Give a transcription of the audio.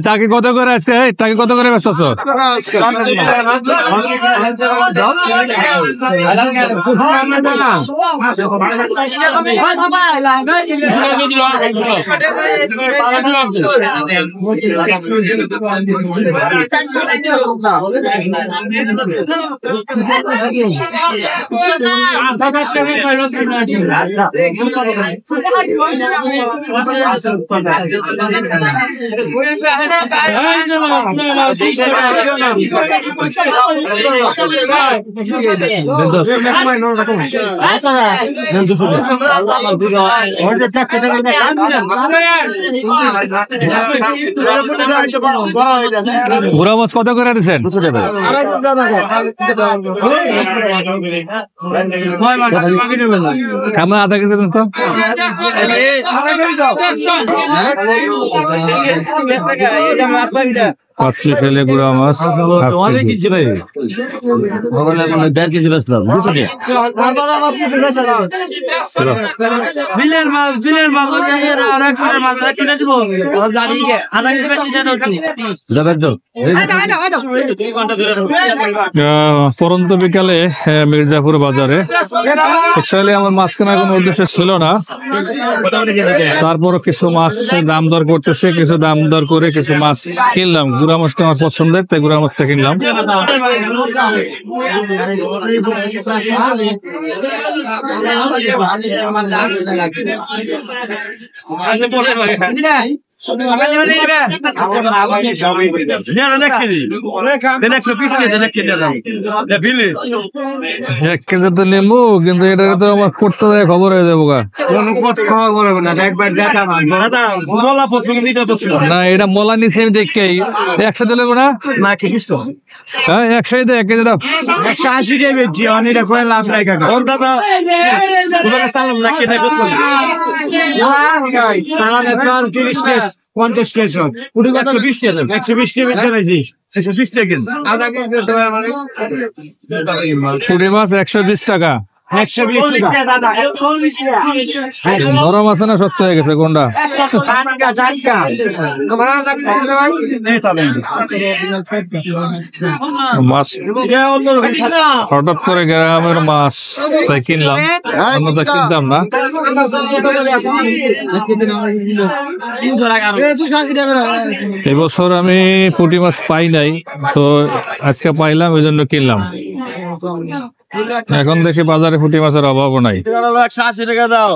টাকি কত করে আজকে? টাকি কত করে ব্যস্ত আছো? বুড়া মাছ কত করে দিচ্ছেন? কেমন আধা কেজি দেন তো? 5 কেজি ফেলে গুড়া মাছ 1.5 কেজি বেচলাম। পরন্ত বিকালে মির্জাপুর বাজারে অ্যাকচুয়ালি আমার মাছ কেনার কোনো উদ্দেশ্য ছিল না, তারপরও কিছু মাছ দাম দর করতেছে, কিছু দাম দর করে কিছু মাছ কিনলাম। গুড়া মাছটা আমার পছন্দের, তাই গুড়া মাছটা কিনলাম। এক কেজি তো নেবো, কিন্তু এটা তো আমার করতে খবর হয়ে যাবো না। এটা মলা নিচে আমি দেখি একসাথে নেবো না, 100 দেয় 1 কেজি দাম 180 টাকা বেচছি, অনেকটা করে লাভ নাই কাকা। সালানে তো আর 30 টাকা 50 টাকা, 120 টাকা 120 টাকা বেচছি, 120 টাকা পুঁটি মাছ 120 টাকা। 120 টাকা নরম আছে না শক্ত হয়ে গেছে কোনটা? মাছ হঠাৎ করে গ্রামের মাছ তাই কিনলাম, অন্যটা কিনতাম না। এবছর আমি পুঁটি মাছ পাই নাই, তো আজকে পাইলাম, ওই জন্য কিনলাম। এখন দেখি বাজারে পুঁটি মাছের অভাবও নাই। 180 টাকা দাও।